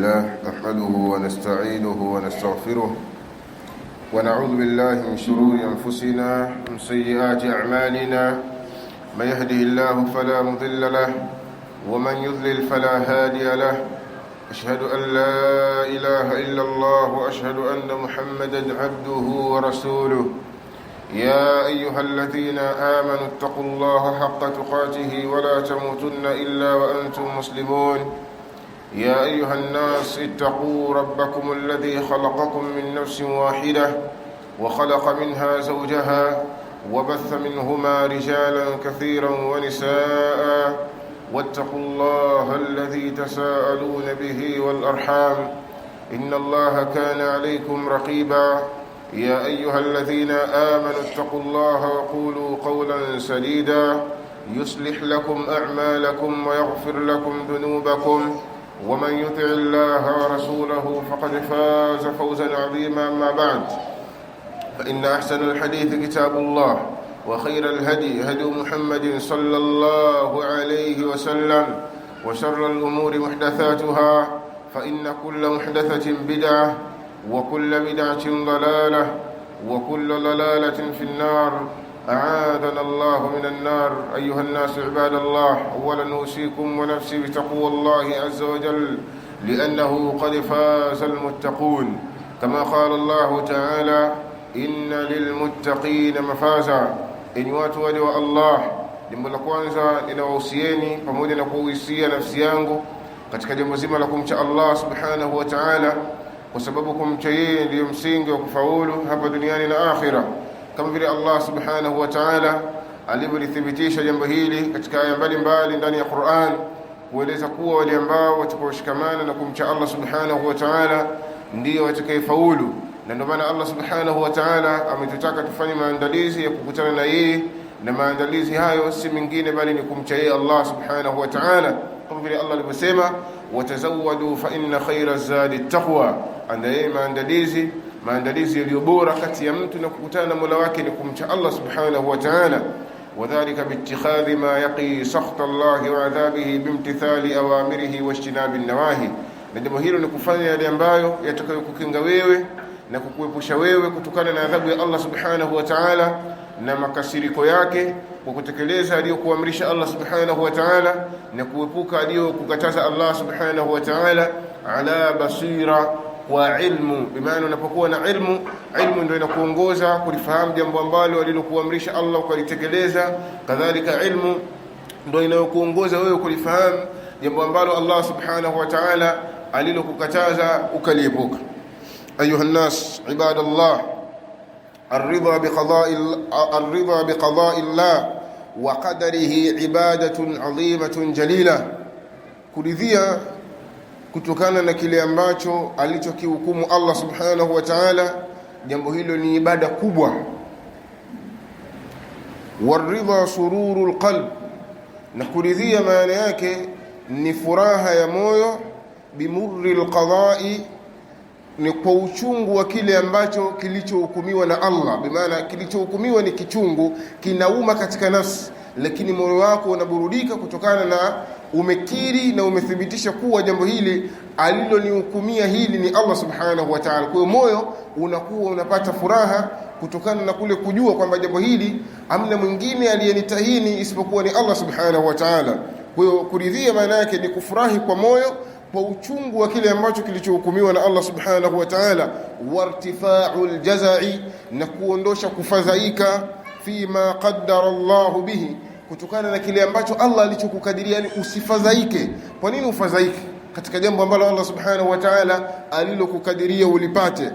لله نحمده ونستعينه ونستغفره ونعوذ بالله من شرور أنفسنا ومن سيئات أعمالنا. من يهده الله فلا مضل له ومن يضلل فلا هادي له. أشهد أن لا إله إلا الله وأشهد أن محمدا عبده ورسوله. يا أيها الذين آمنوا اتقوا الله حق تقاته ولا تموتن إلا وأنتم مسلمون. يا أيها الناس اتقوا ربكم الذي خلقكم من نفس واحدة وخلق منها زوجها وبث منهما رجالا كثيرا ونساء واتقوا الله الذي تساءلون به والأرحام إن الله كان عليكم رقيبا. يا أيها الذين آمنوا اتقوا الله وقولوا قولا سديدا يصلح لكم أعمالكم ويغفر لكم ذنوبكم ومن يطع الله ورسوله فقد فاز فوزا عظيما. أما بعد فإن أحسن الحديث كتاب الله وخير الهدي هدي محمد صلى الله عليه وسلم وشر الأمور محدثاتها فإن كل محدثة بدعة وكل بدعة ضلالة وكل ضلالة في النار. أعاذنا الله من النار. أيها الناس عباد الله، أولا أوصيكم ونفسي بتقوى الله عز وجل لأنه قد فاز المتقون كما قال الله تعالى إن للمتقين مفازا. Enyi watu waja wa Allah, jambo la kwanza ninawahusieni pamoja na kuhusia nafsi yangu katika jambo zima la kumcha Allah subhanahu wa ta'ala, kwa sababu kumcha yeye ndiyo msingi wa kufaulu hapa duniani na akhira, kama vile Allah subhanahu wa ta'ala alivyolithibitisha jambo hili katika aya mbalimbali ndani ya Qur'an, kueleza kuwa wale ambao watakaoshikamana na kumcha Allah subhanahu wa ta'ala ndio watakayefaulu. Na ndio maana Allah subhanahu wa ta'ala ametutaka tufanye maandalizi ya kukutana na yeye, na maandalizi hayo si mingine bali ni kumcha yeye Allah subhanahu wa ta'ala, kama vile Allah alivyosema watazawwadu fa inna khayra zadi taqwa. Andaye maandalizi yaliyo bora kati ya mtu na kukutana na Mola wake ni kumcha Allah subhanahu wa ta'ala. Wadhālika biittikhadhi ma yaqi sakhta Allahi wa adhabihi bimtithali awamirihi wa ijtinabi an-nawahi. Na jambo hilo ni kufanya yale ambayo yatakayokukinga wewe na kukuepusha wewe kutokana na adhabu ya Allah subhanahu wa ta'ala na makasiriko yake, kwa kutekeleza aliyokuamrisha Allah subhanahu wa ta'ala na kuepuka aliyokukataza Allah subhanahu wa ta'ala ala basira wa ilmu. Bimaana unapokuwa na ilmu ndio inakuongoza kulifahamu jambo ambalo alilokuamrisha Allah ukalitekeleza. Kadhalika ilmu ndio inayokuongoza wewe kulifahamu jambo ambalo Allah subhanahu wa ta'ala alilokukataza ukaliepuka. أيها الناس عباد الله، الرضا بقضاء الله وقدره عبادة عظيمة جليلة. kuridhia kutokana na kile ambacho alichokihukumu Allah subhanahu wa ta'ala, jambo hilo ni ibada kubwa. waridha sururul qalb, na kuridhia maana yake ni furaha ya moyo. bimurril qada'i, ni kwa uchungu wa kile ambacho kilichohukumiwa na Allah. Bimaana kilichohukumiwa ni kichungu, kinauma katika nafsi, lakini moyo wako unaburudika kutokana na umekiri na umethibitisha kuwa jambo hili alilonihukumia hili ni Allah subhanahu wa ta'ala. Kwa hiyo moyo unakuwa unapata furaha kutokana na kule kujua kwamba jambo hili hamna mwingine aliyenitahini isipokuwa ni Allah subhanahu wa ta'ala. Kwa hiyo kuridhia maana yake ni kufurahi kwa moyo kwa uchungu wa kile ambacho kilichohukumiwa na Allah subhanahu wa ta'ala. wartifa'ul jazai, na kuondosha kufadhaika fima qaddara Allah bihi, kutokana na kile ambacho Allah alichokukadiria. Yani usifadhaike. Kwa nini ufadhaike katika jambo ambalo Allah subhanahu wa ta'ala alilokukadiria ulipate?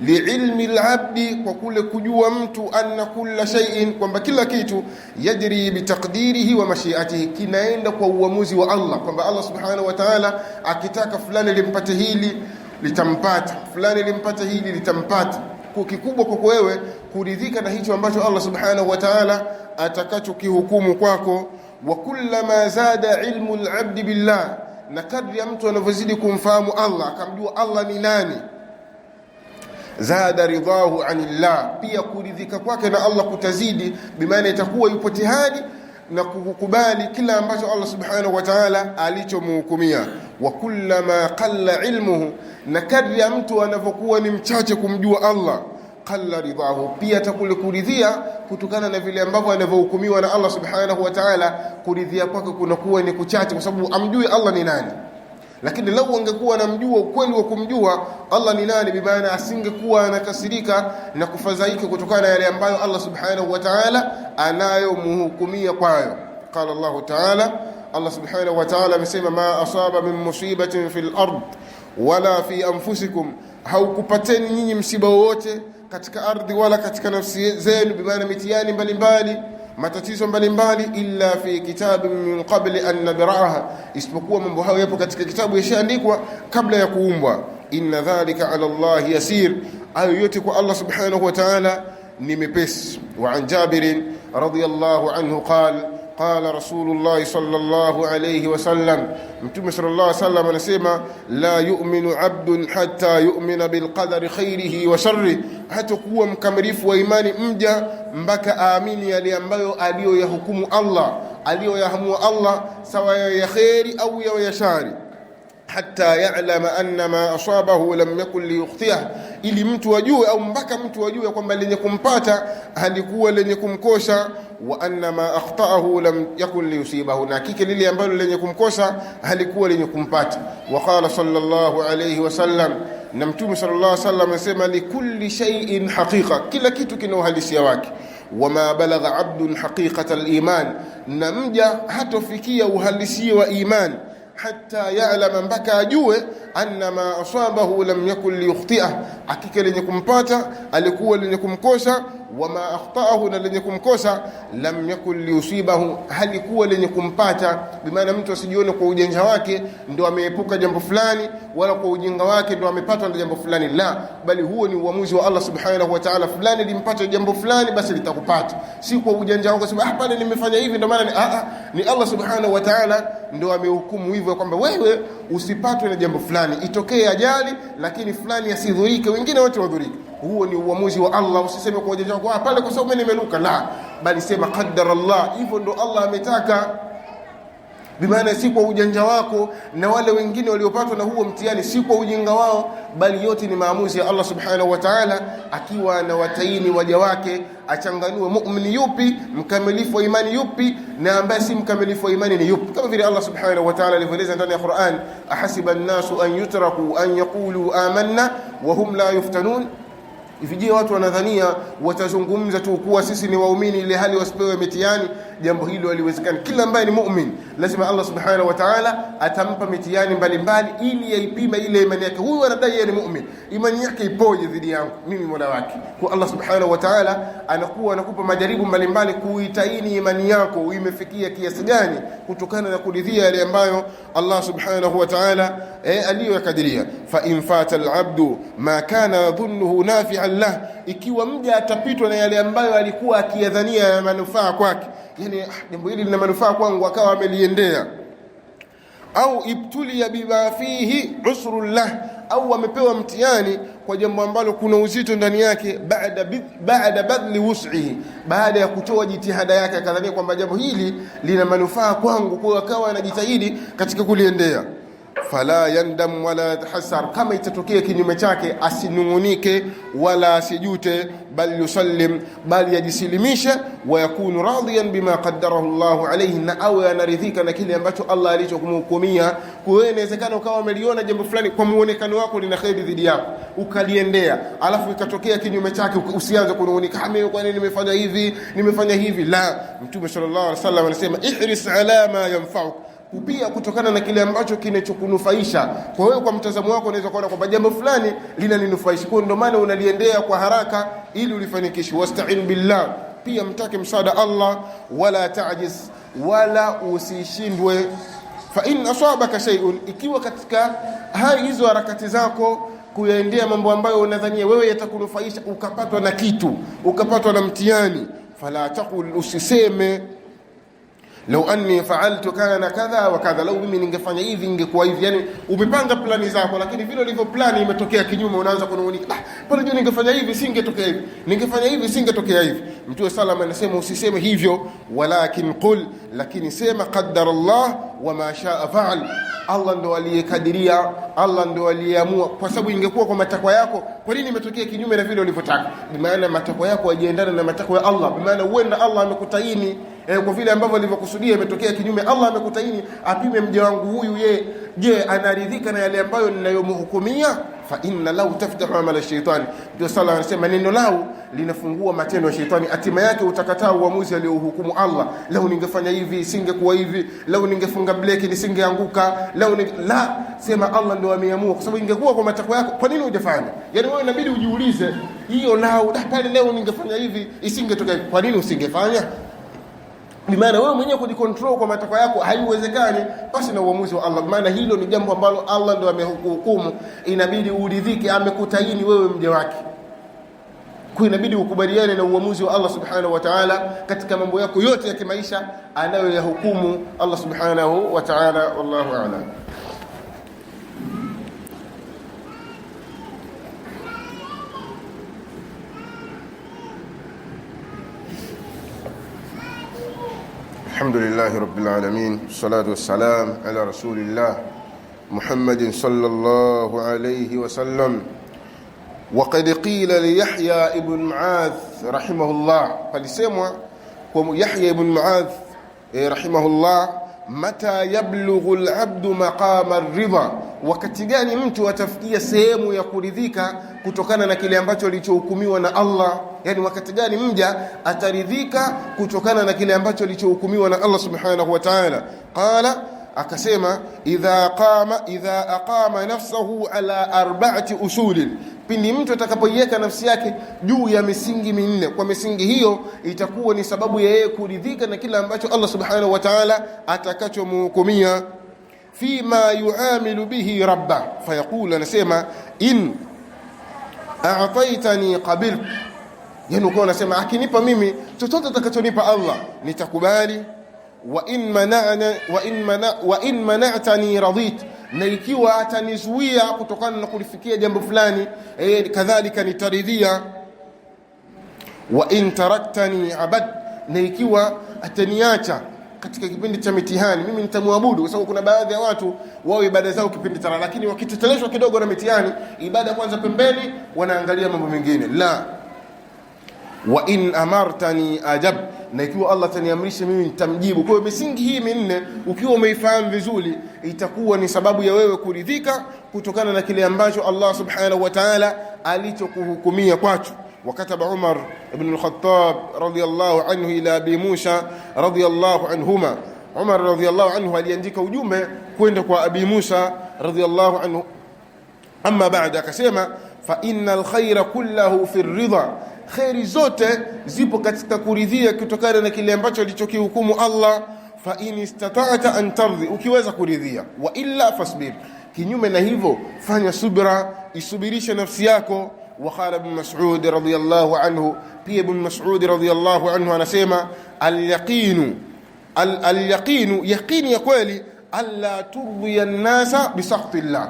liilmi al-abdi, kwa kule kujua mtu anna kulla shay'in, kwamba kila kitu yajri bitaqdirihi wa mashiatihi, kinaenda kwa uamuzi wa Allah, kwamba Allah subhanahu wa ta'ala akitaka fulani limpate hili litampata, fulani limpate hili litampata. Kwa kikubwa kwako wewe kuridhika na hicho ambacho Allah subhanahu wa ta'ala atakachokihukumu kwako. wa kullama zada ilmu al-abdi billah, na kadri ya mtu anavyozidi kumfahamu Allah, akamjua Allah ni nani, zada ridahu anillah, pia kuridhika kwake na Allah kutazidi. Bimaana itakuwa yupo tihadi na kukubali kila ambacho Allah subhanahu wa ta'ala alichomhukumia. Wa kullama qalla ilmuhu, na kadri ya mtu anavyokuwa ni mchache kumjua Allah, qalla ridahu, pia atakule kuridhia kutokana na vile ambavyo anavyohukumiwa na Allah subhanahu wa ta'ala, kuridhia kwake kunakuwa ni kuchache, kwa sababu amjui Allah ni nani. Lakini lau angekuwa anamjua ukweli wa kumjua Allah ni nani, bimaana asingekuwa anakasirika na kufadhaika kutokana na yale ambayo Allah subhanahu wa ta'ala anayomhukumia kwayo. Qala Allah ta'ala, Allah subhanahu wa ta'ala amesema, ma asaba min musibatin fil ard wala fi anfusikum, haukupateni nyinyi msiba wote katika ardhi wala katika nafsi zenu, bimaana mitihani mbalimbali, matatizo mbalimbali, illa fi kitabin min qabli an nabraha, isipokuwa mambo hayo yapo katika kitabu yashaandikwa kabla ya kuumbwa. Inna dhalika ala Allah yasir, ayo yote kwa Allah subhanahu wa ta'ala ni mepesi. Wa an Jabir radiyallahu anhu qala Rasulullah sallallahu alayhi wasallam, Mtume sallallahu alayhi wasallam anasema, la yu'minu 'abdun hatta yu'mina bil qadari khairihi wa sharrihi, hatakuwa mkamilifu wa imani mja mpaka aamini yale ambayo aliyoyahukumu Allah, aliyoyahamua Allah, sawa ya khairi au ya shari. Hatta ya'lama anna ma asabahu lam yakun liyukhtiah, ili mtu ajue au mpaka mtu ajue kwamba lenye kumpata halikuwa lenye kumkosa. Wa anna ma akhtaahu lam yakun liyusibahu, na hakika lile ambalo lenye kumkosa halikuwa lenye kumpata. Wa qala sallallahu alayhi wasallam, na Mtume sallallahu alayhi wasallam anasema, likulli shay'in haqiqa, kila kitu kina uhalisia wake. Wama balagha 'abdun haqiqata al-iman, na mja hatofikia uhalisia wa iman hatta ya'lama, mpaka ajue, anna ma asabahu lam yakun liyukhti'ah, hakika lenye kumpata alikuwa lenye kumkosa. Wama akhtaahu, na lenye kumkosa, lam yakun liyusibahu, halikuwa lenye kumpata. Bimaana mtu asijione kwa ujanja wake ndo ameepuka jambo fulani, wala kwa ujinga wake ndo amepatwa na jambo fulani, la, bali huo ni uamuzi wa Allah subhanahu wa ta'ala. Fulani limpata jambo fulani, basi litakupata, si kwa ujanja wako sababu hapana nimefanya hivi ndo maana ni Allah subhanahu wa ta'ala ndo amehukumu hivyo kwamba wewe usipatwe na jambo fulani, itokee ajali lakini fulani asidhurike, wengine wote wadhurike. Huo ni uamuzi wa Allah. Usiseme kwa ujanja wako pale kwa sababu mimi nimeruka, la, bali sema qaddara Allah, hivyo ndo Allah ametaka. Bimaana si kwa ujanja wako, na wale wengine waliopatwa na huo mtihani si kwa ujinga wao, bali yote ni maamuzi ya Allah subhanahu wa ta'ala, akiwa na wataini waja wake achanganue muumini yupi, mkamilifu wa imani yupi, na ambaye si mkamilifu wa imani ni yupi. Kama vile Allah subhanahu wa ta'ala alivyoeleza ndani ya Qur'an, ahasiba an-nasu an yutraku an yaqulu amanna wa hum la yuftanun, Ifijie watu wanadhania watazungumza tu kuwa sisi ni waumini ile hali wasipewe mitihani. Jambo hilo haliwezekani. Kila ambaye ni muumini lazima Allah subhanahu wa ta'ala atampa mitihani mbalimbali ili yaipime ile imani yake. Huyu anadai yeye ni muumini, imani yake ipoje dhidi yangu mimi Mola wake? Kwa Allah subhanahu wa ta'ala anakupa majaribu mbalimbali kuitaini imani yako imefikia kiasi gani kutokana na kuridhia yale ambayo Allah subhanahu wa ta'ala aliyokadiria. Fa in fata al-abdu ma kana dhunnuhu nafi'an lah, ikiwa mja atapitwa na yale ambayo alikuwa akiyadhania ya manufaa kwake, yani jambo hili lina manufaa kwangu akawa ameliendea, au ibtulia bima fihi usrun lah, au amepewa mtihani kwa jambo ambalo kuna uzito ndani yake, baada badli wus'ihi, baada ya kutoa jitihada yake akadhania kwamba jambo hili lina manufaa kwangu, kwa akawa anajitahidi katika kuliendea. Fala yandam wala yatahassar, kama itatokea kinyume chake asinungunike wala asijute, bal yusallim, bal yajisilimishe, wa yakunu radiyan bima qaddarahu Allah alayhi, na awe anaridhika na kile ambacho Allah alichokumhukumia. Kwa inawezekana ukawa umeliona jambo fulani kwa muonekano wako lina khairi dhidi yako ukaliendea, alafu ikatokea kinyume chake, usianze kunungunika, mimi kwa nini nimefanya hivi. La, Mtume sallallahu alaihi wasallam anasema ihris ala ma yanfa'uk, pia kutokana na kile ambacho kinachokunufaisha. Kwa hiyo kwa mtazamo wako unaweza kuona kwamba jambo fulani linaninufaisha, kwa ndio maana unaliendea kwa haraka ili ulifanikishe. Wasta'in billah, pia mtake msaada Allah, wala ta'jiz, wala usishindwe. Fa in asabaka shay'un, ikiwa katika hizo harakati zako kuyaendea mambo ambayo unadhania wewe yatakunufaisha, ukapatwa na kitu, ukapatwa na mtihani, fala taqul, usiseme law anni fa'altu kana kadha wa kadha, law mimi ningefanya hivi ingekuwa hivi. Yani umepanga plani zako, lakini vile ulivyo plani imetokea kinyume, unaanza kunungunika, pale juu ningefanya hivi singetokea hivi, ningefanya hivi singetokea hivi. Mtume sallallahu alayhi wasallam anasema usiseme hivyo, walakin qul, lakini sema qaddara Allah wa ma shaa fa'al, Allah ndo aliyekadiria, Allah ndo aliyeamua. Kwa sababu ingekuwa kwa matakwa yako, kwa nini imetokea kinyume na vile ulivyotaka? Kwa maana matakwa yako hayaendana na matakwa ya Allah. Kwa maana huenda Allah amekutaini kwa vile ambavyo alivyokusudia, imetokea kinyume. Allah amekutaini apime mja wangu huyu, je anaridhika na yale ambayo ninayomhukumia? Fa inna lau taftahu amala shaitani, ndio sala anasema neno lau linafungua matendo ya shetani. Hatima yake utakataa uamuzi aliohukumu Allah. Lau ningefanya hivi singekuwa hivi, lau ningefunga breki nisingeanguka, la, sema Allah ndio ameamua, kwa sababu ingekuwa kwa matakwa yako, kwa nini hujafanya? Yani wewe inabidi ujiulize hiyo lau, pale leo ningefanya hivi isingetokea, kwa nini usingefanya? Bimaana wewe mwenyewe kujikontrol kwa matakwa yako haiwezekani basi na uamuzi wa Allah. Maana hilo ni jambo ambalo Allah ndio amehukumu, inabidi uridhike, amekutaini wewe mja wake. Kwa inabidi ukubaliane na uamuzi wa Allah subhanahu wa ta'ala katika mambo yako yote ya kimaisha anayoyahukumu Allah subhanahu wa ta'ala. Wallahu a'lam. الحمد لله رب العالمين، والصلاة والسلام على رسول الله محمد صلى الله عليه وسلم. وقد قيل ليحيى ابن معاذ رحمه الله، قد سمع يحيى ابن معاذ رحمه الله: متى يبلغ العبد مقام الرضا، wakati gani mtu atafikia sehemu ya kuridhika kutokana na kile ambacho alichohukumiwa na Allah? Yani wakati gani mja ataridhika kutokana na kile ambacho alichohukumiwa na Allah subhanahu wa ta'ala? Qala, akasema idha aqama nafsahu ala arba'ati usul, pindi mtu atakapoiweka nafsi yake juu ya misingi minne. Kwa misingi hiyo itakuwa ni sababu ya yeye kuridhika na kile ambacho Allah subhanahu wa ta'ala atakachomhukumia. Fima yuamilu bihi rabba, fayaqul, anasema in a'taytani qabil, yani uko unasema akinipa mimi chochote atakachonipa Allah nitakubali. Wa in mana'tani radit, na ikiwa atanizuia kutokana na kulifikia jambo fulani kadhalika nitaridhia. Wa in taraktani abad, na ikiwa ataniacha katika kipindi cha mitihani mimi nitamwabudu. Kwa sababu kuna baadhi ya watu wao ibada zao kipindi tara, lakini wakiteteleshwa kidogo na mitihani, ibada kwanza pembeni, wanaangalia mambo mengine. La, wa in amartani ajab, na ikiwa Allah ataniamrisha mimi nitamjibu. Kwa hiyo misingi hii minne ukiwa umeifahamu vizuri, itakuwa ni sababu ya wewe kuridhika kutokana na kile ambacho Allah subhanahu wa ta'ala alichokuhukumia kwacho. وكتب عمر بن الخطاب رضي الله عنه إلى أبي موسى رضي الله عنهما. عمر رضي الله عنه aliandika ujumbe kwenda kwa Abi Musa radhiyallahu anhu. Amma ba'da, akasema fa innal khayra kullahu fi ridha, khairi zote zipo katika kuridhia kutokana na kile ambacho alichokihukumu Allah. Fa in istata'ta an tardi, ukiweza kuridhia, wa illa fasbir, kinyume na hivyo fanya subra, isubirishe nafsi yako. وقال ابن مسعود رضي الله عنه، pia ibn Mas'ud radhiyallahu anhu anasema al-yaqinu yaqini ya kweli alla turdiya an-nasa bi sakhtillah,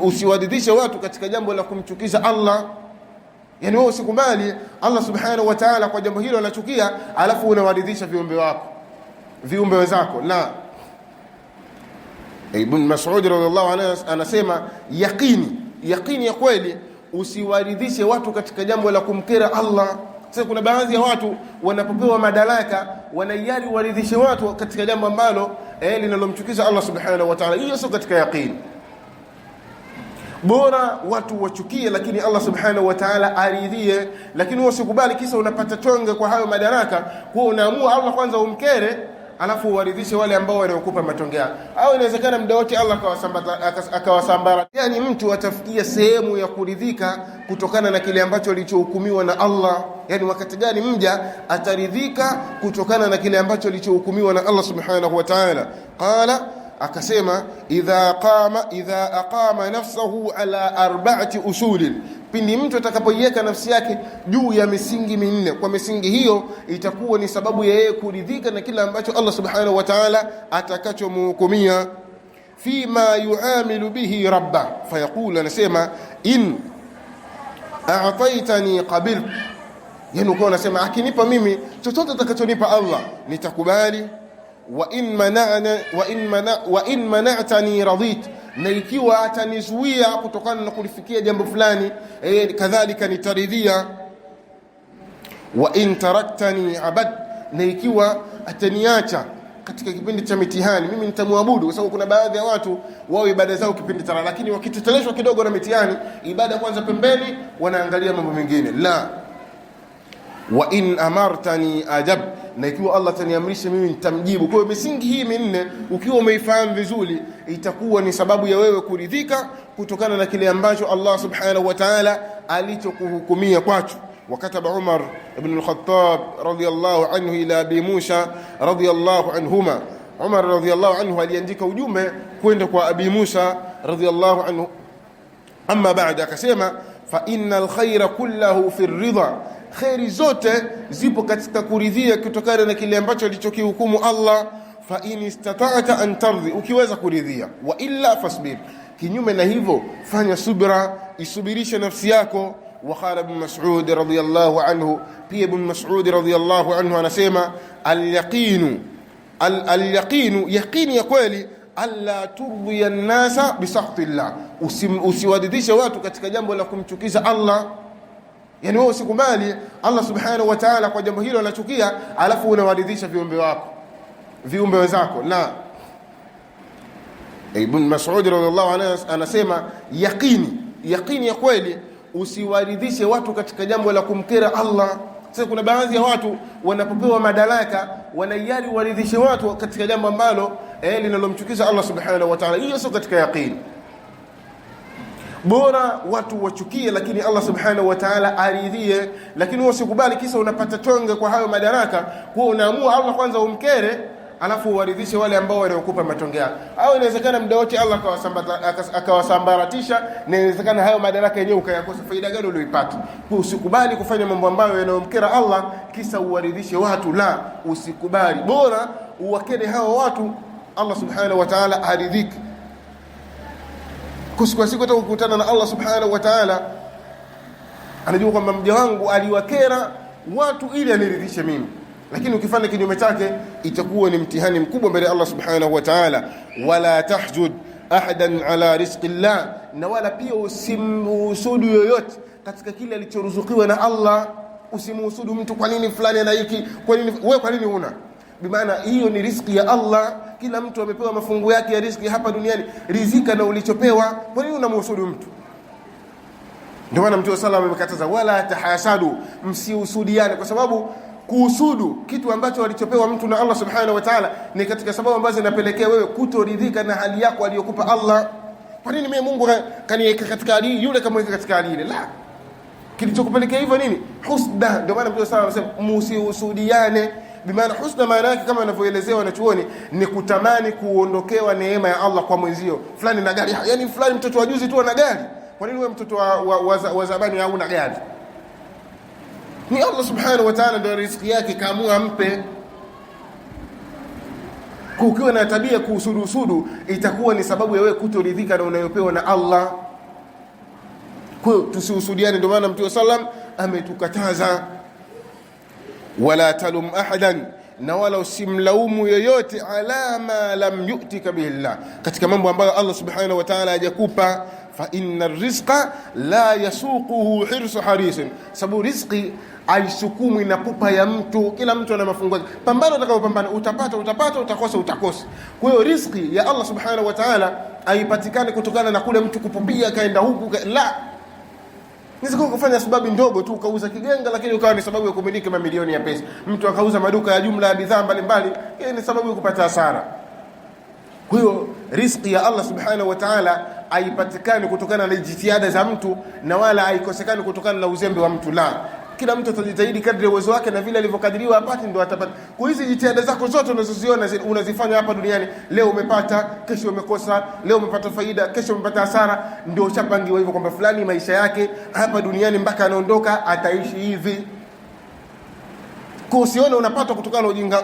usiwadidishe watu katika jambo la kumchukiza Allah. Yani wewe usikubali Allah subhanahu wa ta'ala kwa jambo hilo anachukia, alafu unawadidisha viumbe wenzako. La, ibn Mas'ud radhiyallahu anhu anasema yaqini ya kweli, usiwaridhishe watu katika jambo la kumkera Allah. Sasa kuna baadhi ya watu wanapopewa madaraka wanaiari waridhishe watu katika jambo ambalo linalomchukiza Allah subhanahu wa ta'ala. Hiyo sio katika yaqini. Bora watu wachukie, lakini Allah subhanahu wa ta'ala aridhie. Lakini usikubali kisa unapata tonge kwa hayo madaraka, kwa unaamua Allah kwanza umkere, alafu waridhishe wale ambao wanaokupa matongea. Au inawezekana muda wote Allah akawasambara. Yani mtu atafikia sehemu ya kuridhika kutokana na kile ambacho alichohukumiwa na Allah. Yani wakati gani mja ataridhika kutokana na kile ambacho alichohukumiwa na Allah subhanahu wa ta'ala? Qala, akasema idha aqama nafsahu ala arba'ati usul, pindi mtu atakapoiweka nafsi yake juu ya misingi minne, kwa misingi hiyo itakuwa ni sababu ya yeye kuridhika na kila ambacho Allah subhanahu wa ta'ala atakachomhukumia. Fima yuamilu bihi rabba, fayaqulu, anasema in a'taitani qabil, yani uko unasema akinipa mimi chochote atakachonipa Allah nitakubali. Wa in mana'tani radit, na ikiwa atanizuia kutokana na kulifikia jambo fulani kadhalika nitaridhia. Wa in taraktani abad, na ikiwa ataniacha katika kipindi cha mitihani mimi nitamwabudu, kwa sababu kuna baadhi ya watu wao ibada zao kipindi tara, lakini wakiteteleshwa kidogo na mitihani ibada kwanza pembeni, wanaangalia mambo mengine. La, wa in amartani ajab, na ikiwa Allah ataniamrisha mimi nitamjibu. Kwa hiyo misingi hii minne ukiwa umeifahamu vizuri, itakuwa ni sababu ya wewe kuridhika kutokana na kile ambacho Allah subhanahu wa ta'ala alichokuhukumia kwacho. وكتب عمر بن الخطاب رضي الله عنه إلى أبي موسى رضي الله عنهما. عمر رضي الله عنه aliandika ujumbe kwenda kwa Abi Musa radhiyallahu anhu. Amma ba'da, akasema fa innal khayra kullahu fi ridha, khairi zote zipo katika kuridhia kutokana na kile ambacho alichokihukumu Allah. Fa in istata'ta an tardi, ukiweza kuridhia, wa illa fasbir, kinyume na hivyo fanya subra, isubirishe nafsi yako. وقال ابن مسعود رضي الله عنه، pia ibn Mas'ud radhiyallahu anhu anasema al-yaqinu yaqini ya kweli alla turdiya an-nasa bi sakhtillah, usiwadidishe watu katika jambo la kumchukiza Allah. Yani wewe usikubali Allah subhanahu wa ta'ala kwa jambo hilo anachukia alafu unawadidisha viumbe wenzako. Na ibn Mas'ud radhiyallahu anhu anasema yaqini ya kweli, usiwaridhishe watu katika jambo la kumkera Allah. Sasa kuna baadhi ya watu wanapopewa madaraka wanaiari waridhishe watu katika jambo ambalo linalomchukiza Allah subhanahu wa ta'ala. Hiyo sio katika yaqini. Bora watu wachukie lakini Allah subhanahu wa ta'ala aridhie, lakini usikubali kisa unapata tonge kwa hayo madaraka, kwa unaamua Allah kwanza umkere alafu waridhishe wale ambao wanaokupa matonge yao. Au inawezekana muda wote Allah akawasambaratisha, na inawezekana hayo madaraka yenyewe ukayakosa. Faida gani ulioipata? Usikubali kufanya mambo ambayo yanayomkera Allah kisa uwaridhishe watu. La, usikubali, bora uwakere hao watu, Allah subhanahu wa ta'ala aridhike. Kwa siku utakutana na Allah subhanahu wa ta'ala, anajua kwamba mja wangu aliwakera watu ili aniridhishe mimi. Lakini ukifanya kinyume chake itakuwa ni mtihani mkubwa mbele Allah subhanahu wa ta'ala. Wala tahjud ahadan ala rizqillah, na wala pia usimhusudu yoyote katika kile alichoruzukiwa na Allah. Usimhusudu mtu, kwa nini fulani ana hiki, kwa nini wewe, kwa nini una? Bimaana hiyo ni riziki ya Allah. Kila mtu amepewa mafungu yake ya riziki hapa duniani, rizika na ulichopewa. Kwa nini unamhusudu mtu? Ndio maana Mtume sallallahu alayhi wasallam amekataza wala tahasadu, msihusudiane, kwa sababu kuhusudu kitu ambacho alichopewa mtu na Allah subhanahu wa ta'ala ni katika sababu ambazo zinapelekea wewe kutoridhika na hali yako aliyokupa Allah. Kwa nini mimi Mungu kaniweka katika hali yule kamweka katika hali ile? La, kilichokupelekea hivyo nini? Husda. Ndio maana Mtume sallallahu alayhi wasallam msihusudiane. Bimaana husda maana yake kama anavyoelezewa wanachuoni ni kutamani kuondokewa neema ya Allah kwa mwenzio. Fulani na gari, yani fulani mtoto wa juzi tu ana gari, kwa nini wewe mtoto wa zamani hauna gari? Ni Allah subhanahu wa ta'ala ndio riziki yake kaamua ampe. Ukiwa na tabia kuhusudu itakuwa ni sababu ya wewe kutoridhika na unayopewa na Allah. Kwa hiyo tusihusudiane. Ndio maana Mtume sallam ametukataza wala talum ahadan, na wala usimlaumu yoyote ala ma lam yu'tika bihi Allah, katika mambo ambayo Allah subhanahu wa ta'ala hajakupa. Fa inna rizqa la yasuquhu hirsu harisin, sababu riziki aisukumwi na pupa ya mtu. Kila mtu ana mafungu yake. Pambana utakapopambana, utapata, utakosa. Kwa hiyo riziki ya Allah subhanahu wa ta'ala haipatikani kutokana na kule mtu kupupia kaenda huku la. Niziko kufanya sababu ndogo tu, ukauza kigenga lakini ukawa ni sababu ya kumiliki mamilioni ya pesa. Mtu akauza maduka ya jumla ya bidhaa mbalimbali, hiyo ni sababu ya kupata hasara. Kwa hiyo riziki ya Allah subhanahu wa ta'ala haipatikani kutokana na jitihada za mtu, na wala haikosekani kutokana na uzembe wa mtu. La, kila mtu atajitahidi kadri ya uwezo wake na vile alivyokadiriwa apate ndio atapata. Kwa hizi jitihada zako zote unazoziona unazifanya hapa duniani, leo umepata, kesho umekosa, leo umepata faida, kesho umepata hasara, ndio ushapangiwa hivyo kwamba fulani maisha yake hapa duniani mpaka anaondoka ataishi hivi. Kwa usione unapata kutokana na ujinga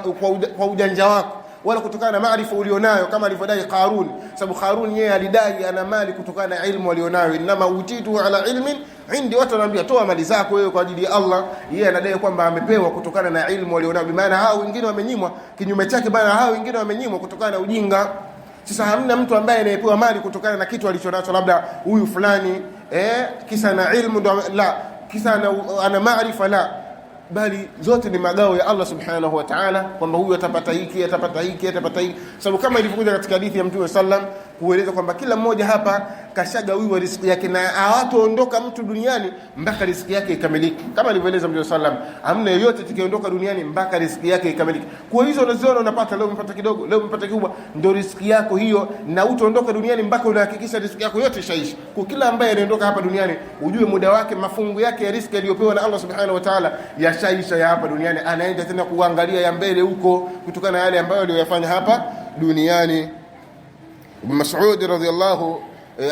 kwa ujanja wako, wala kutokana na maarifa ulionayo kama alivyodai Qarun. Sababu Qarun yeye alidai ana mali kutokana na ilmu alionayo, inma utitu ala ilmin indi. Watu wanaambia toa mali zako wewe kwa ajili ya Allah, yeye anadai kwamba amepewa kutokana na ilmu alionayo, maana hao wengine wamenyimwa kinyume chake, bana hao wengine wamenyimwa kutokana na ujinga. Sasa hamna mtu ambaye anayepewa mali kutokana na kitu alichonacho, labda huyu fulani kisa na ilmu ndo, la, kisa ana maarifa, la, bali zote ni magao ya Allah subhanahu wa ta'ala, kwamba huyu atapata hiki, atapata hiki, atapata hiki. Sababu kama ilivyokuja katika hadithi ya Mtume sallam kueleza kwamba kila mmoja hapa kashagawiwa riziki yake, na hawataondoka mtu duniani mpaka riziki yake ikamilike. Kama alivyoeleza Mtume sallam, hamna yeyote atakayeondoka duniani mpaka riziki yake ikamilike. Kwa hizo unaziona unapata, leo umepata kidogo, leo umepata kikubwa, ndio riziki yako hiyo, na utaondoka duniani mpaka unahakikisha riziki yako yote ishaishi. Kwa kila ambaye anaondoka hapa duniani, ujue muda wake, mafungu yake ya riziki aliyopewa na Allah subhanahu wa ta'ala yashaisha ya hapa duniani, anaenda tena kuangalia ya mbele huko kutokana na yale ambayo aliyofanya hapa duniani. Ibn Mas'ud radhiyallahu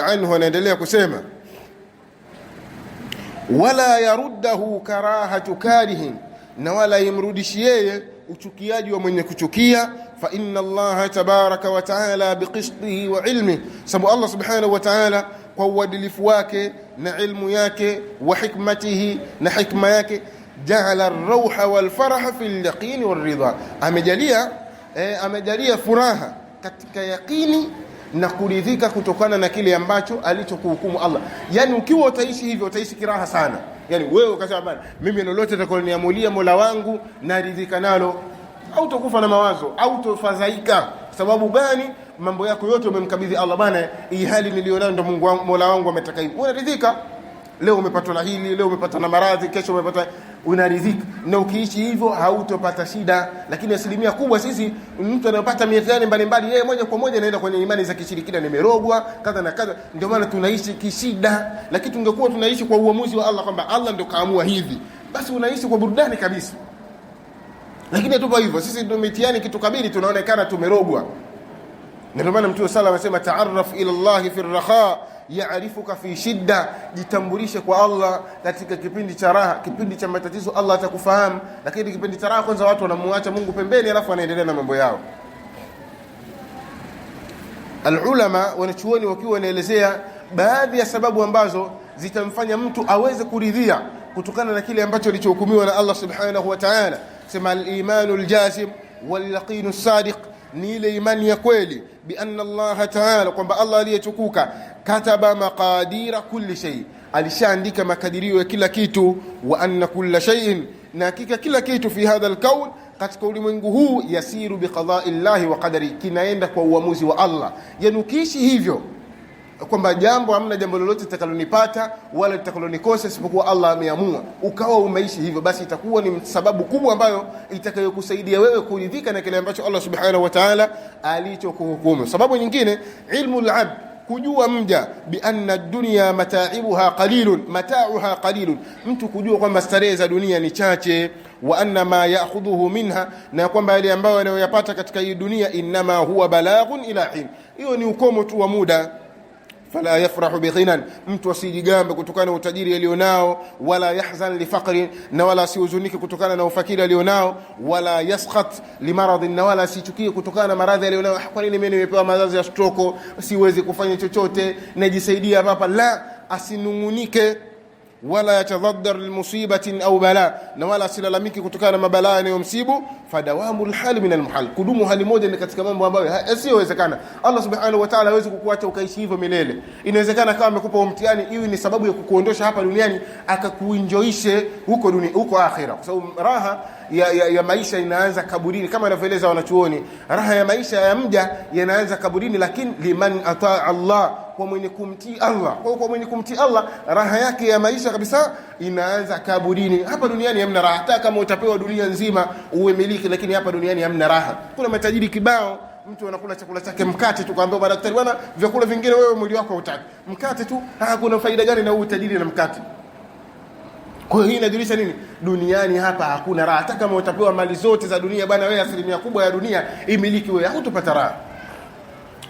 anhu anaendelea kusema, wala yaruddahu karahatu karihin, na wala imrudishi yeye uchukiaji wa mwenye kuchukia. Fa inna Allah tabaraka wa taala biqisdihi wa ilmi, sababu Allah subhanahu wa taala kwa uadilifu wake na ilmu yake, wa hikmatihi na hikma yake, ja'ala ar-rawha wal faraha fil yaqin wal ridha, amejalia furaha katika yaqini na kuridhika kutokana na kile ambacho alichokuhukumu Allah. Yani ukiwa utaishi hivyo utaishi kiraha sana. Yani wewe ukasema bana, mimi lolote atakaloniamulia Mola wangu naridhika nalo, au utakufa na mawazo, au utafadhaika. Sababu gani? Mambo yako yote umemkabidhi Allah, bana hii hali nilionayo ndo Mungu wangu, Mola wangu ametaka hivi. Unaridhika. Leo umepata na hili, leo umepata na maradhi, kesho umepata, unaridhika. Na ukiishi hivyo hautopata shida. Lakini asilimia kubwa sisi, mtu anapata mitihani mbalimbali, yeye moja kwa moja anaenda kwenye imani za kishirikina, nimerogwa kadha na kadha, ndio maana tunaishi kishida. Lakini tungekuwa tunaishi kwa uamuzi wa Allah kwamba Allah ndio kaamua hivi, basi unaishi kwa burudani kabisa. Lakini tupo hivyo sisi, ndio mitihani kitu kabili, tunaonekana tumerogwa. Ndio maana Mtume sallallahu alayhi wasallam, ta'arraf ila Allah fi ar-raha yaarifuka fi shidda, jitambulishe kwa Allah katika kipindi cha raha. Kipindi cha matatizo Allah atakufahamu, lakini kipindi cha raha kwanza watu wanamuacha Mungu pembeni, alafu wanaendelea na mambo yao. Al-ulama wanachuoni wakiwa wanaelezea baadhi ya sababu ambazo zitamfanya mtu aweze kuridhia kutokana na kile ambacho alichohukumiwa na Allah subhanahu wa ta'ala, sema al-imanul jazim wal yaqinus sadiq, ni ile imani ya kweli bi anna Allah ta'ala, kwamba Allah aliyetukuka kataba maqadira kulli shay, alishaandika makadirio ya kila kitu, wa anna kulla shay'in, na hakika kila kitu fi hadha al-kawn, katika ulimwengu huu, yasiru bi qada'i Allah wa qadari, kinaenda kwa uamuzi wa Allah. Yani ukiishi hivyo kwamba jambo, hamna jambo lolote litakalonipata wala litakalonikosa isipokuwa Allah ameamua, ukawa umeishi hivyo, basi itakuwa ni sababu kubwa ambayo itakayokusaidia wewe kuridhika na kile ambacho Allah subhanahu wa ta'ala alichokuhukumu. Sababu nyingine, ilmu al-abd, kujua mja bi anna ad-dunya mata'uha qalilun, mtu kujua kwamba starehe za dunia ni chache, wa anna ma ya'khudhuhu minha, na kwamba yale ambayo anayoyapata katika hii dunia, inma huwa balaghun ila hin, hiyo ni ukomo tu wa muda. Fala yafrahu bighinan, mtu asijigambe kutokana na utajiri alionao, wala yahzan li faqrin, na wala asihuzunike kutokana na ufakiri alionao, wala yaskhat li maradhin, na wala asichukie kutokana na maradhi alionao. Kwa nini mimi nimepewa maradhi ya stroke, siwezi kufanya chochote, najisaidia hapa? La, asinungunike. Wala yatadhaddar limusibatin au bala, na wala asilalamiki kutokana na mabalaa yanayomsibu. Fadawamul hali min almuhal, kudumu hali moja ni katika mambo ambayo yasiyowezekana. Allah subhanahu wa ta'ala hawezi kukuacha ukaishi hivyo milele. Inawezekana kama amekupa mtihani, iwe ni sababu ya kukuondosha hapa duniani akakuenjoishe huko akhira, kwa sababu raha ya maisha inaanza kaburini, kama anavyoeleza wanachuoni. Raha ya maisha ya mja yanaanza kaburini, lakini liman ataa Allah, kwa mwenye kumtii Allah. Kwa mwenye kumtii Allah, raha yake ya maisha kabisa inaanza kaburini. Hapa duniani hamna raha, hata kama utapewa dunia nzima uwe miliki, lakini hapa duniani hamna raha. Kuna matajiri kibao, mtu anakula chakula chake mkate tu, kaambia madaktari bwana, vyakula vingine wewe mwili wako hutaki, mkate tu. Hakuna faida gani na utajiri na mkate? Kwa hiyo hii inajulisha nini? Duniani hapa hakuna raha. Hata kama utapewa mali zote za dunia bwana, wewe asilimia kubwa ya dunia imiliki wewe, hutopata raha.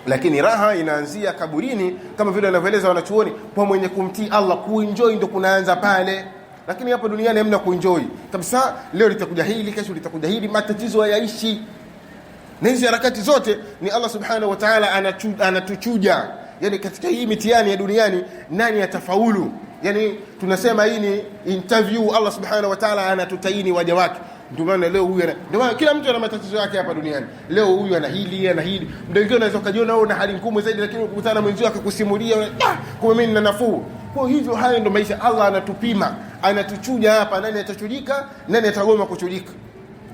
Lakini raha inaanzia kaburini, kama vile wanavyoeleza wanachuoni, kwa mwenye kumtii Allah. Kuenjoy ndio kunaanza pale. Lakini hapo duniani hamna kuenjoy kabisa. Leo litakuja hili, kesho litakuja hili, matatizo hayaishi. Na hizi harakati zote ni Allah subhanahu wa ta'ala anatuchuja. Yani katika hii mitihani ya duniani, nani atafaulu? Yani tunasema hii ni interview. Allah subhanahu wa ta'ala anatutaini waja wake. Ndio maana leo huyu ndio maana kila mtu ana matatizo yake hapa duniani. Leo huyu ana hili, ana hili. Ndio wengine unaweza kujiona wewe una hali ngumu zaidi, lakini ukikutana na mwenzio akakusimulia, kwa mimi nina nafuu. Kwa hivyo hayo ndio maisha. Allah anatupima, anatuchuja hapa, nani atachujika, nani atagoma kuchujika.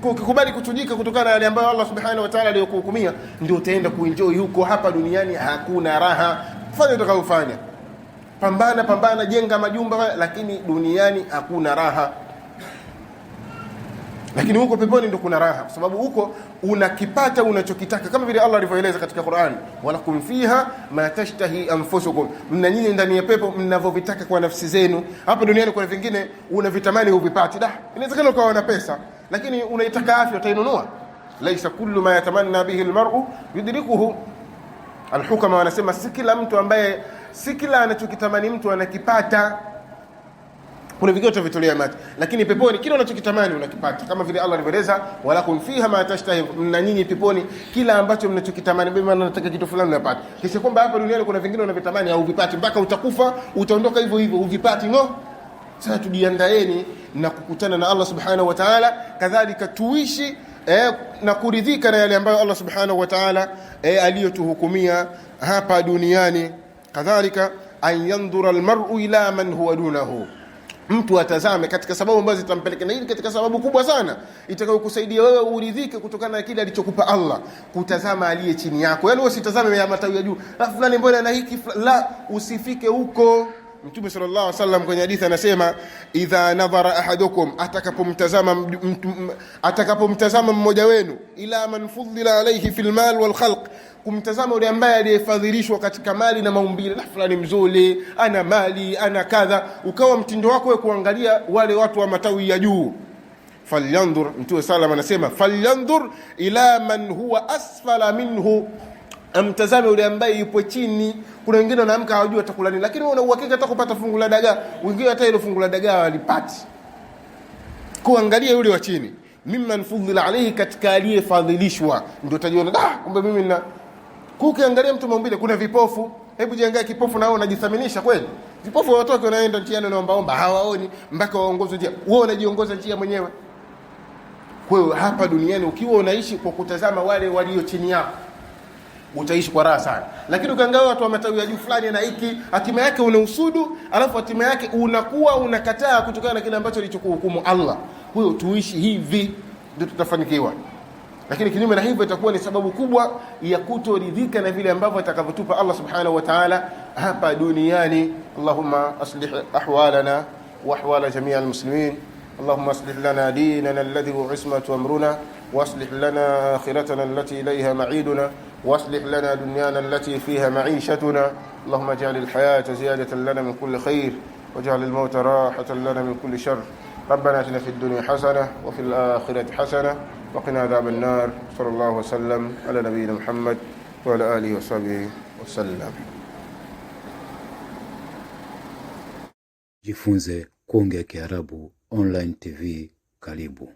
Kwa ukikubali kuchujika kutokana na yale ambayo Allah subhanahu wa ta'ala aliyokuhukumia, ndio utaenda kuenjoy huko. Hapa duniani hakuna raha. Fanya utakayofanya, pambana, jenga majumba, lakini duniani hakuna raha. Lakini huko peponi ndio kuna raha, kwa sababu huko unakipata unachokitaka, kama vile Allah alivyoeleza katika Qur'an, walakum fiha ma tashtahi anfusukum, mna nyinyi ndani ya pepo mnavovitaka kwa nafsi zenu. Hapa duniani kuna vingine unavitamani huvipati. Inawezekana ukawa na pesa, lakini unaitaka afya, utainunua. Laisa kullu ma yatamanna bihi almar'u yudrikuhu. Alhukama wanasema si kila anachokitamani mtu anakipata. Kuna vingine utavitolea macho, lakini peponi kila unachokitamani unakipata, kama vile Allah alivyoeleza, walakum fiha ma tashtahi, na nyinyi peponi kila ambacho mnachokitamani. Bima unataka kitu fulani unapata, kisha kwamba hapa duniani kuna vingine unavitamani au vipati, mpaka utakufa utaondoka hivyo hivyo uvipati. Sasa tujiandaeni na kukutana na Allah subhanahu wa ta'ala, kadhalika tuishi na kuridhika na yale ambayo Allah subhanahu wa ta'ala aliyotuhukumia hapa duniani. Kadhalika an yandhura almar'u ila man huwa dunahu, mtu atazame katika sababu ambazo zitampeleka, na hili katika sababu kubwa sana itakayokusaidia wewe uridhike kutokana na kile alichokupa Allah, kutazama aliye chini yako. Yaani usitazame ya matawi ya juu, fulani mbona na hiki la, usifike huko. Mtume sallallahu alaihi wasallam kwenye hadithi anasema, idha nadhara ahadukum, atakapomtazama mmoja wenu, ila man fuddila alayhi fil mal wal khalq, kumtazama yule ambaye aliyefadhilishwa katika mali na maumbile, fulani mzuri, ana mali, ana kadha, ukawa mtindo wako wewe kuangalia wale watu wa matawi ya juu. Falyanzur, Mtume sallallahu anasema, falyanzur ila man huwa asfala minhu, amtazame yule ambaye yupo chini. Kuna wengine wanaamka hawajui atakula nini, lakini wewe una uhakika hata kupata fungu la dagaa, wengine hata ile fungu la dagaa walipati. Kuangalia yule wa chini, mimman fudhila alayhi, katika aliyefadhilishwa, ndio utajiona kumbe mimi nina. Kukiangalia mtu maumbile, kuna vipofu, hebu jiangalie kipofu na wewe unajithaminisha kweli? Vipofu watoke wanaenda njiani na omba hawaoni mpaka waongozwe njia, wewe unajiongoza njia mwenyewe. Kwa hiyo hapa duniani ukiwa unaishi kwa kutazama wale walio chini yako, utaishi kwa raha sana. Lakini ukiangalia watu wa matawi ya juu fulani na hiki, hatima yake unausudu, alafu hatima yake unakuwa unakataa kutokana na kile ambacho alichokuhukumu Allah. Kwa hiyo tuishi hivi ndio tutafanikiwa. Lakini kinyume na hivyo itakuwa ni sababu kubwa ya kutoridhika na vile ambavyo atakavyotupa Allah subhanahu wa ta'ala hapa duniani. Allahumma aslih ahwalana wa ahwala jami'al muslimin. اللهم اصلح لنا ديننا الذي هو عصمة أمرنا، واصلح لنا آخرتنا التي إليها معيدنا، واصلح لنا دنيانا التي فيها معيشتنا. اللهم اجعل الحياة زيادة لنا من كل خير، واجعل الموت راحة لنا من كل شر. ربنا اتنا في الدنيا حسنة وفي الآخرة حسنة وقنا عذاب النار. صلى الله وسلم على نبينا محمد وعلى آله وصحبه وسلم. Jifunze kuongea Kiarabu Online TV, karibu.